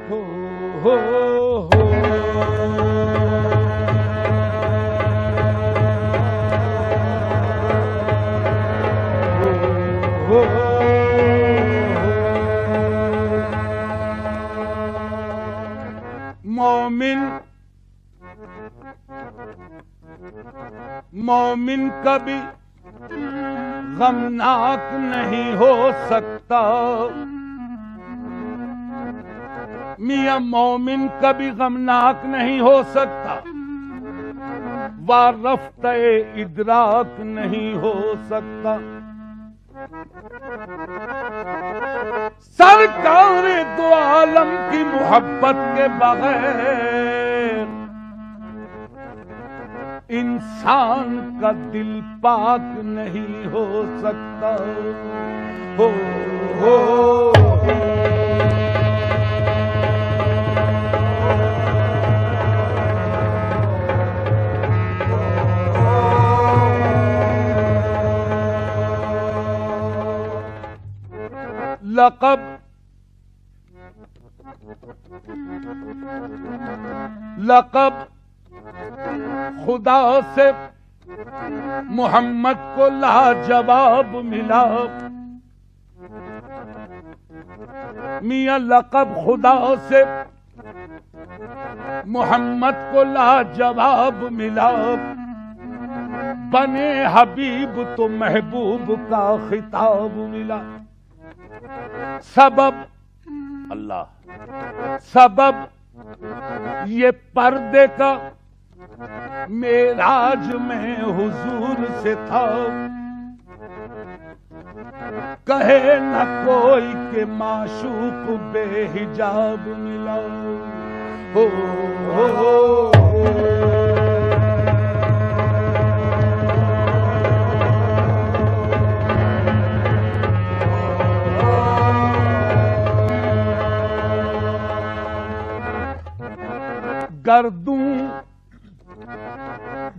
हो हो हो हो मोमिन कभी गमनाक नहीं हो सकता। मियां मोमिन कभी गमनाक नहीं हो सकता, वारफ्ते इदराक नहीं हो सकता। सरकार दो आलम की मोहब्बत के बगैर इंसान का दिल पाक नहीं हो सकता। हो हो लक़ब खुदा से मोहम्मद को लाजवाब मिला। मियां लक़ब खुदा से मोहम्मद को लाजवाब मिला। बने हबीब तो महबूब का खिताब मिला। सबब अल्लाह, सबब ये पर्दे का मेराज में हुजूर से था। कहे न कोई के माशूक बेहिजाब मिला। हो हो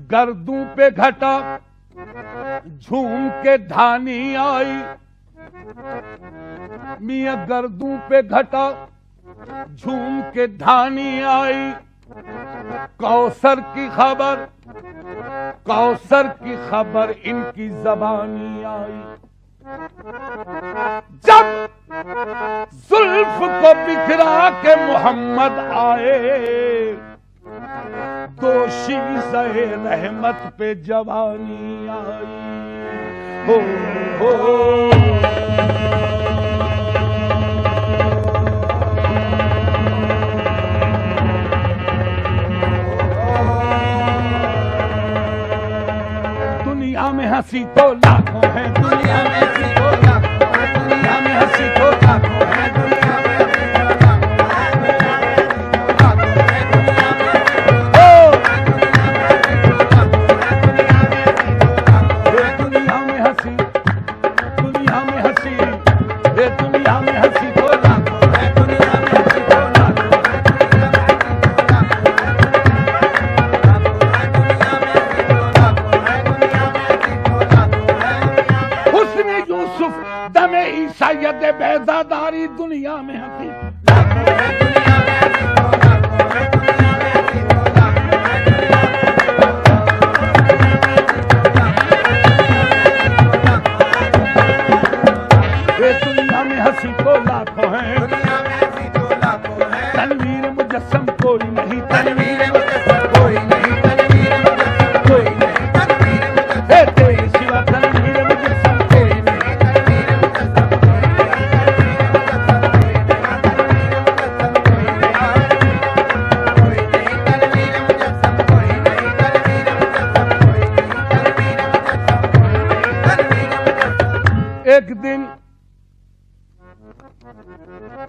गर्दू पे घटा झूम के धानी आई। मियां गर्दू पे घटा झूम के धानी आई। कौसर की खबर इनकी जबानी आई। जब जुल्फ को बिखरा के मोहम्मद आए, दोषी सहे रहमत पे जवानी आई। हो हो दुनिया में हंसी तो लाखों है, दुनिया में हंसी तो लाखों है, दुनिया में हंसी तो लाखों है, दुनिया में सैयद बेजादारी दुनिया में हंसी। दुनिया में हंसी तो लाखों है, तनवीर मुजस्सम कोई नहीं, तनवीर मुजस्सम कोई नहीं, तनवीर मुजस्सम कोई नहीं, तनवीर मुजस्सम तेरे सिवा तनवीर मुजस्सम कोई नहीं।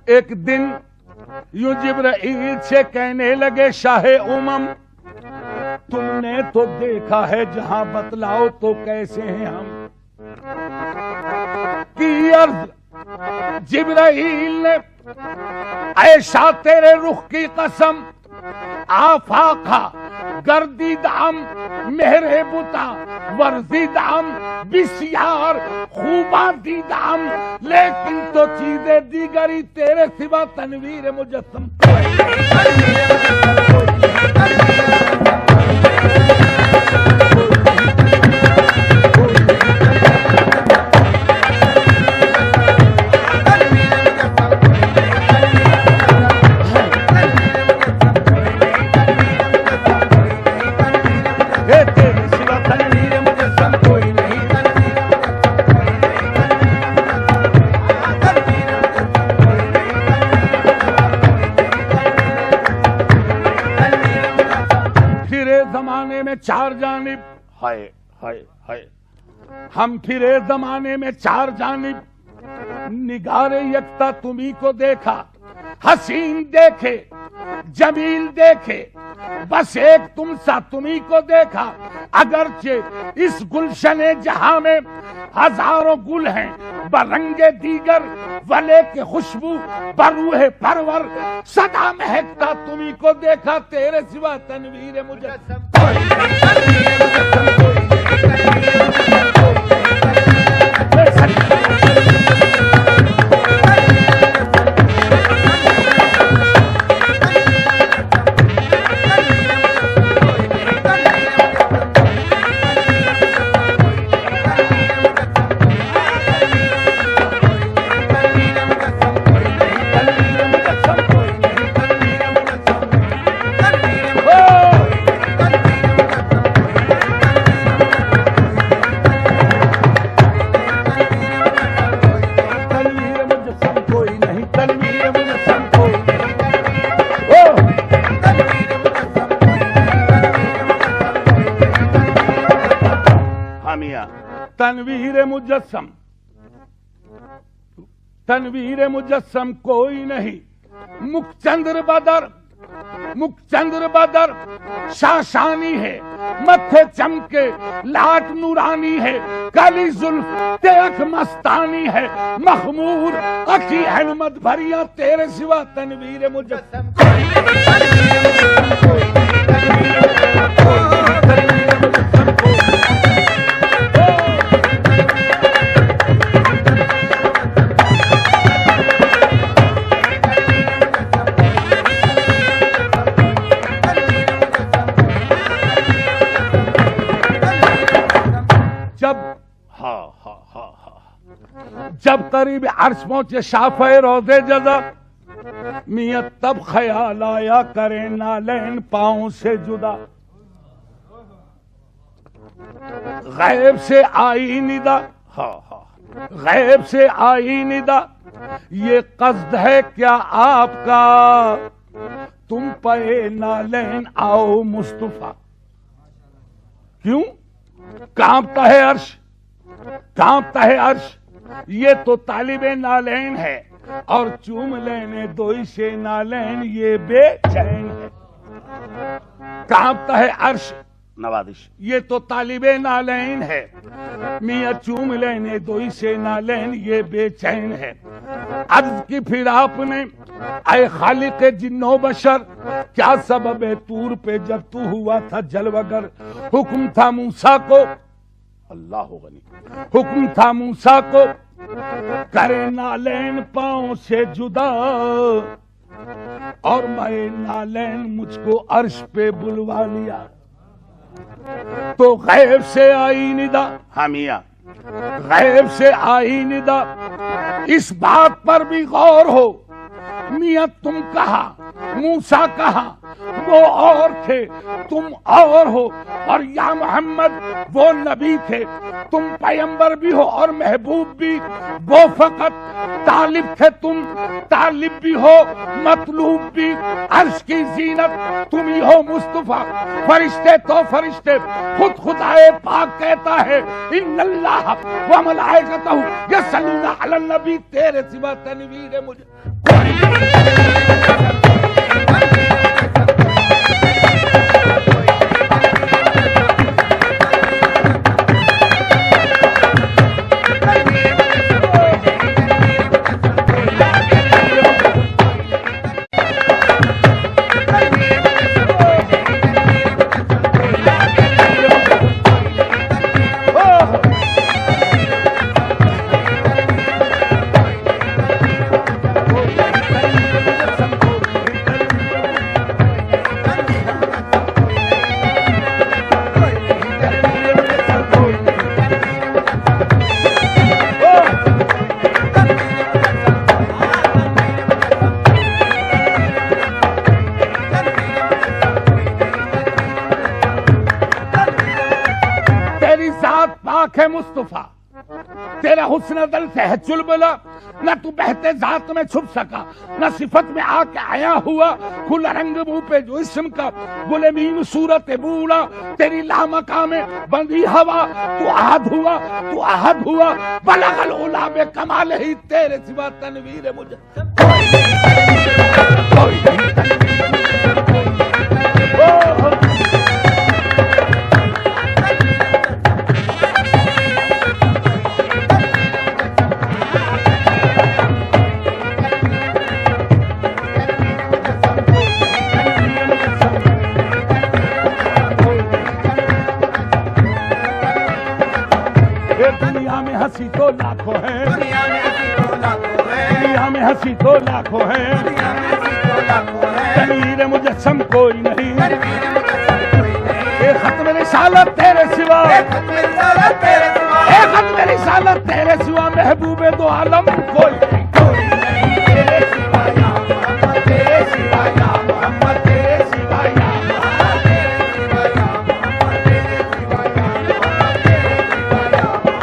एक दिन यूं जिब्राइल से कहने लगे, शाहे उमम तुमने तो देखा है जहां, बतलाओ तो कैसे हैं हम। की अर्ज जिब्राइल ने, ऐशा तेरे रुख की कसम, आफाका गर्दीदाम मेहरे बुता वर्जिदाम बिस्यार खूबा दीदाम, लेकिन तो चीजें दीगरी तेरे सिवा तनवीर मुजस्सम। चार जानिब हाय हाय हाय, हम फिरे जमाने में चार जानिब, निगारे यकता तुम्ही को देखा, हसीन देखे जमील देखे, बस एक तुम सा तुम्ही को देखा। अगरचे इस गुलशने जहां में हजारों गुल हैं, बरंगे दीगर वले के खुशबू बरूहे परवर, सदा महकता तुम्ही को देखा, तेरे सिवा तनवीर मुजस्सम। तनवीर मुजस्सम, तनवीर मुजस्सम कोई नहीं, मुखचंद्र बदर शाशानी है, मत्थे चमके लाट नूरानी है, काली जुल्फ तेख मस्तानी है, मखमूर अखी अहमद भरिया, तेरे सिवा तनवीर मुजस्सम। जब करीब अर्श पहुंचे शाफ़े रोज़े जज़ा, मियां तब ख्याल आया करे नालैन पाँव से जुदा। गैब से आई निदा, गैब से आई निदा, ये कस्द है क्या आपका, तुम पे नालैन आओ मुस्तफा। क्यों कांपता है अर्श, कांपता है अर्श, ये तो तालिबे नालैन है, और चूम लेने दोई से नालैन ये बेचैन है। कांपता है अर्श नवादिश, ये तो तालिबे नालैन है, मियां चूम लेने दोई से नालैन ये बेचैन है। अर्ज की फिर आपने ऐ खालिक जिन्नो बशर, क्या सबब है तूर पे जब तू हुआ था जलवगर। हुक्म था मूसा को, अल्लाह गनी, हुक्म था मूसा को करे नालैन पाँव से जुदा, और मैं नालैन मुझको अर्श पे बुलवा लिया। तो गैब से आई निदा, हामिया गैब से आई निदा, इस बात पर भी गौर हो, मियां तुम कहा मूसा कहा, वो और थे तुम और हो, और या मोहम्मद वो नबी थे, तुम पैगंबर भी हो और महबूब भी, वो फकत तालिब थे, तुम तालिब भी हो मतलूब भी। अर्श की जीनत तुम ही हो मुस्तफा, फरिश्ते तो फरिश्ते, खुद खुदाए पाक कहता है इन्नल्लाह व मलाइकतहू यसल्लूना अलन नबी, तेरे सिवा तनवीर मुझे आंखें मुस्तफा, तेरा हुस्न दल से है चुलबुला, न तू बहते जात में छुप सका, न सिफत में आके आया हुआ, खुला रंग मुंह पे जो इसम का, गुले मीन सूरत बूढ़ा, तेरी लामका में बंदी हवा, तू आहद हुआ, बलगल उला में कमाल ही तेरे सिवा तनवीर मुझे कोई नहीं, हंसी तो लाखों हैं, दुनिया में हंसी तो लाखों हैं, दुनिया में हंसी तो लाखों हैं, दुनिया में हंसी तो लाखों हैं, तनवीर मुजस्सम कोई नहीं, तनवीर मुजस्सम कोई नहीं, एक खत्म रिसालत तेरे सिवा, एक खत्म रिसालत तेरे सिवा, एक खत्म रिसालत तेरे सिवा, महबूबे दो आलम कोई नहीं, कोई नहीं तेरे सिवा या मोहम्मद, तेरे सिवा या मोहम्मद, तेरे सिवा या मोहम्मद, तेरे सिवा या मोहम्मद, तेरे सिवा या मोहम्मद, तेरे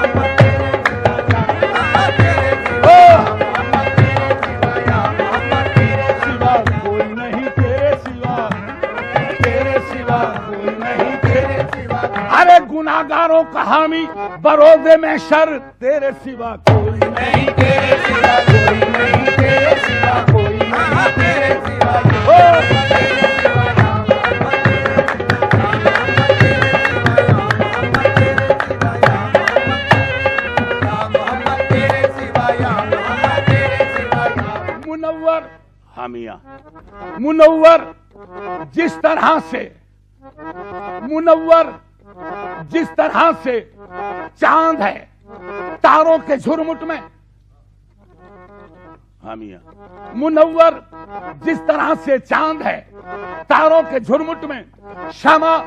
सिवा या मोहम्मद, गुनाहगारों का हामी बरोज़े में शर तेरे सिवा कोई नहीं, तेरे सिवा कोई नहीं, तेरे सिवा कोई नहीं, तेरे सिवा मुनव्वर हामिया, मुनव्वर जिस तरह से, मुनव्वर जिस तरह से चांद है तारों के झुरमुट में, हामिया, मुनव्वर जिस तरह से चांद है तारों के झुरमुट में, शमा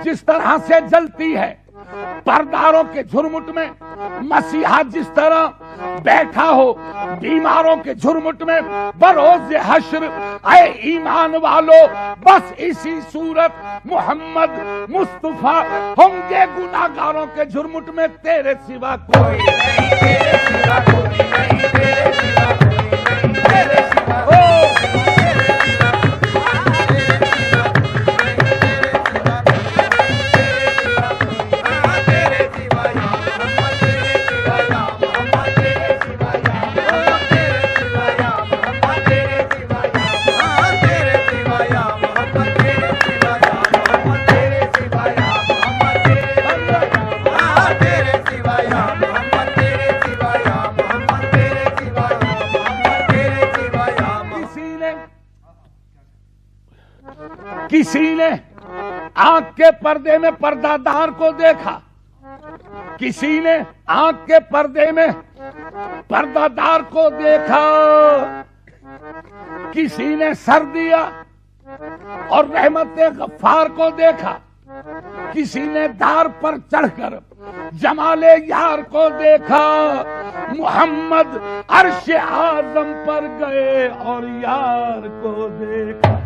जिस तरह से जलती है परदारों के झुरमुट में, मसीहा जिस तरह बैठा हो बीमारों के झुरमुट में, बरोज़े हश्र ऐ ईमान वालों बस इसी सूरत मोहम्मद मुस्तफा होंगे गुनाहगारों के झुरमुट में, तेरे सिवा कोई नहीं, तेरे सिवा कोई नहीं, तेरे सिवा कोई नहीं, तेरे सिवा किसी ने आंख के पर्दे में पर्दादार को देखा, किसी ने आंख के पर्दे में पर्दादार को देखा, किसी ने सर दिया और रहमत गफ्फार को देखा, किसी ने दार पर चढ़कर जमाले यार को देखा, मोहम्मद अर्श आज़म पर गए और यार को देखा।